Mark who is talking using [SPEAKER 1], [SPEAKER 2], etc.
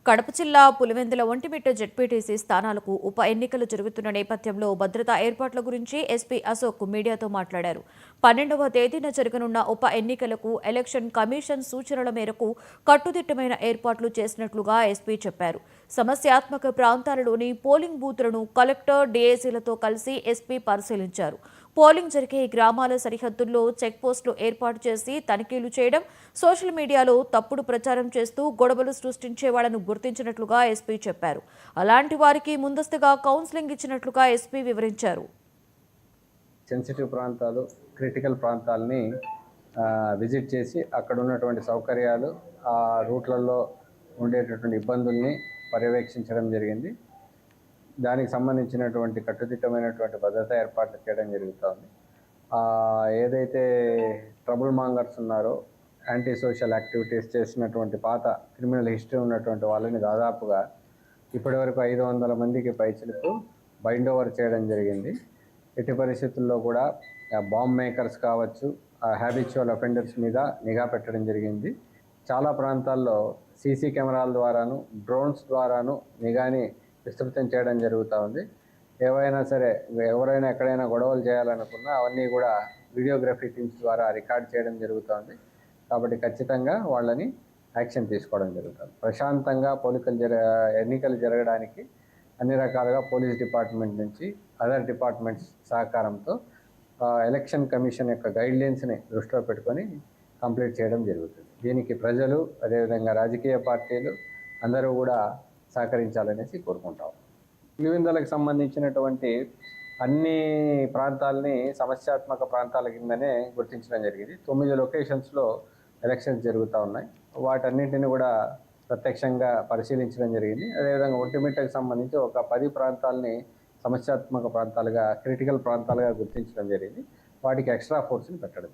[SPEAKER 1] కడప జిల్లా పులివెందుల ఒంటిమిట్ట జెడ్పీటీసీ స్థానాలకు ఉప ఎన్నికలు జరుగుతున్న నేపథ్యంలో భద్రతా ఏర్పాట్ల గురించి ఎస్పీ అశోక్ మీడియాతో మాట్లాడారు. 12వ తేదీన జరగనున్న ఉప ఎన్నికలకు ఎలక్షన్ కమిషన్ సూచనల మేరకు కట్టుదిట్టమైన ఏర్పాట్లు చేసినట్లుగా ఎస్పీ చెప్పారు. సమస్యాత్మక ప్రాంతాలలోని పోలింగ్ బూత్లను కలెక్టర్, డీఏసీలతో కలిసి ఎస్పీ పరిశీలించారు. పోలింగ్ జరిగే గ్రామాల సరిహద్దుల్లో చెక్పోస్టులు ఏర్పాటు చేసి తనిఖీలు చేయడం, సోషల్ మీడియాలో తప్పుడు ప్రచారం చేస్తూ గొడవలు సృష్టించే వాళ్లను గుర్తించినట్లుగా ఎస్పీ చెప్పారు. అలాంటి వారికి ముందస్తుగా కౌన్సిలింగ్ ఇచ్చినట్లుగా ఎస్పీ వివరించారు.
[SPEAKER 2] సెన్సిటివ్ ప్రాంతాలు, క్రిటికల్ ప్రాంతాలని విజిట్ చేసి అక్కడ ఉన్నటువంటి సౌకర్యాలు, ఆ రూట్లలో ఉండేటటువంటి ఇబ్బందుల్ని పర్యవేక్షించడం జరిగింది. దానికి సంబంధించినటువంటి కట్టుదిట్టమైనటువంటి భద్రతా ఏర్పాట్లు చేయడం జరుగుతుంది. ఏదైతే ట్రబుల్ మాంగర్స్ ఉన్నారో, యాంటీ సోషల్ యాక్టివిటీస్ చేసినటువంటి పాత క్రిమినల్ హిస్టరీ ఉన్నటువంటి వాళ్ళని దాదాపుగా ఇప్పటివరకు 500 మందికి పైచిలకు బైండ్ ఓవర్ చేయడం జరిగింది. ఎట్టి పరిస్థితుల్లో కూడా బాంబ్ మేకర్స్ కావచ్చు, హ్యాబిచువల్ అఫెండర్స్ మీద నిఘా పెట్టడం జరిగింది. చాలా ప్రాంతాల్లో సీసీ కెమెరాల ద్వారాను, డ్రోన్స్ ద్వారాను నిఘాని విస్తృతం చేయడం జరుగుతూ ఉంది. ఏవైనా సరే, ఎవరైనా ఎక్కడైనా గొడవలు చేయాలనుకున్నా అవన్నీ కూడా వీడియోగ్రఫీ టీమ్స్ ద్వారా రికార్డ్ చేయడం జరుగుతుంది. కాబట్టి ఖచ్చితంగా వాళ్ళని యాక్షన్ తీసుకోవడం జరుగుతుంది. ప్రశాంతంగా ఎన్నికలు జరగడానికి అన్ని రకాలుగా పోలీస్ డిపార్ట్మెంట్ నుంచి అదర్ డిపార్ట్మెంట్స్ సహకారంతో ఎలక్షన్ కమిషన్ యొక్క గైడ్లైన్స్ని దృష్టిలో పెట్టుకొని కంప్లీట్ చేయడం జరుగుతుంది. దీనికి ప్రజలు, అదేవిధంగా రాజకీయ పార్టీలు అందరూ కూడా సహకరించాలనేసి కోరుకుంటాం. పులివెందులకు సంబంధించినటువంటి అన్ని ప్రాంతాలని సమస్యాత్మక ప్రాంతాల కిందనే గుర్తించడం జరిగింది. 9 లొకేషన్స్లో ఎలక్షన్స్ జరుగుతూ ఉన్నాయి. వాటన్నింటినీ కూడా ప్రత్యక్షంగా పరిశీలించడం జరిగింది. అదేవిధంగా ఒంటిమిట్టకు సంబంధించి ఒక 10 ప్రాంతాలని సమస్యాత్మక ప్రాంతాలుగా, క్రిటికల్ ప్రాంతాలుగా గుర్తించడం జరిగింది. వాటికి ఎక్స్ట్రా ఫోర్స్ని పెట్టడం.